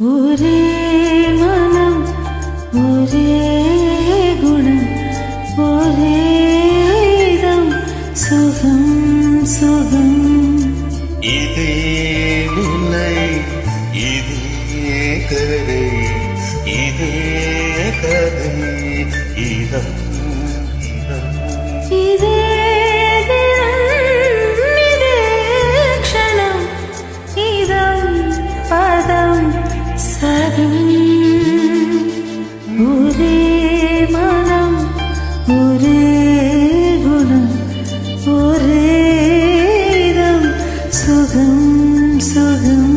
ஒரே மனம் ஒரே குணம் ஒரே இதம் சுகம் சுகம் இதே நிலை இதே கரை இதே கதை இதம் இதம் இதே தினம் இதே க்ஷணம் இதம் பதம் சகம் ஒரே மனம் ஒரே குணம் ஒரே இதம் சுகம் சுகம்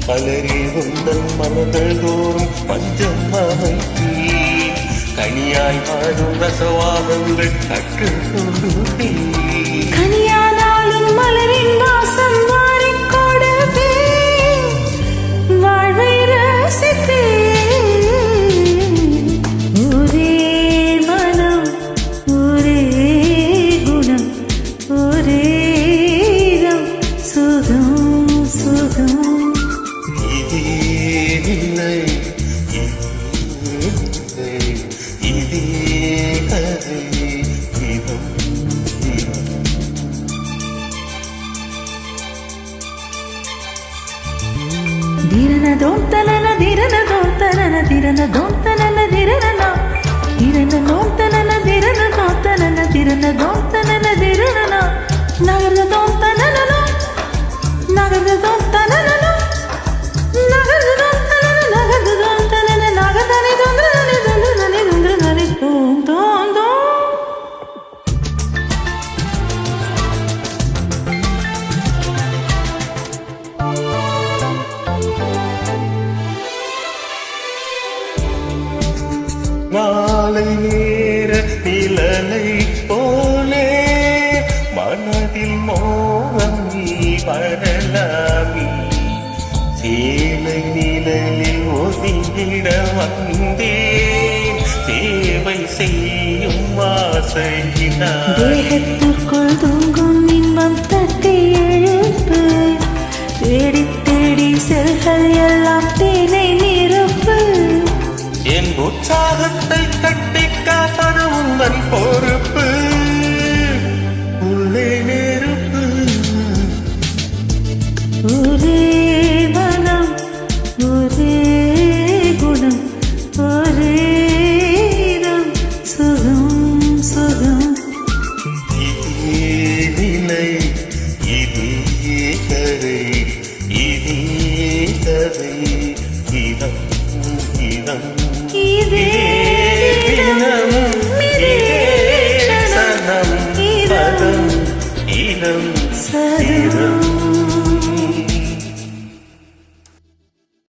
மலரே உந்தன் மனங்கள் தோறும் பஞ்சம் அமைத்தி கனியாய் வாழும் ரசவாதங்கள் கற்று கொண்டு கனியானாலும் மலரின் வாசம் வாரிக் கொடுப்பே வாழ்வை ரசித்தே ஒரே மனம் ஒரே குணம் ஒரே இதம் சுகம் சுகம் இதே இதே கதை இதம் ಧಿರನ ದೋಂತನನ ಧಿರನ ದೋಂತನನ ಧಿರನ ದೋಂತನನ ಧಿರನ ಧಿರನ ದೋಂತನನ ಧಿರನ ದೋಂತನನ ಧಿರನ ದೋಂತನನ ಧಿರನ ನಗರದ ದೋಂತನನ ನಗರದ ದೋಂತನನ ನಗರದ ದೋಂತನನ ನಗರದ ದೋಂತನನ ನಗದನೆ ದೊಂದ್ರನೆ ದೊಂದ್ರನೆ ದೊಂದ್ರನೆ ದೋಂ ದೋಂ ದೋಂ நாளை நேர நிழலை போலே மனதில் மோகம் நீ வரலாமி சேலை நிழலில் ஒதுங்கிட வந்தேன் சேவை செய்யும் ஆசையினாய் தேகத்திற்குள் தூங்கும் இன்பம் தட்டி எழுப்பு தேடி தேடி செல்கள் எல்லாம் தேனை நிரப்பு என் உற்சாகத்தை கட்டி காப்பது உந்தன் பொறுப்பு உள்ளே நெருப்பு ஒரே மனம் ஒரே குணம் ஒரே இதம் சுகம் சுகம் இதே நிலை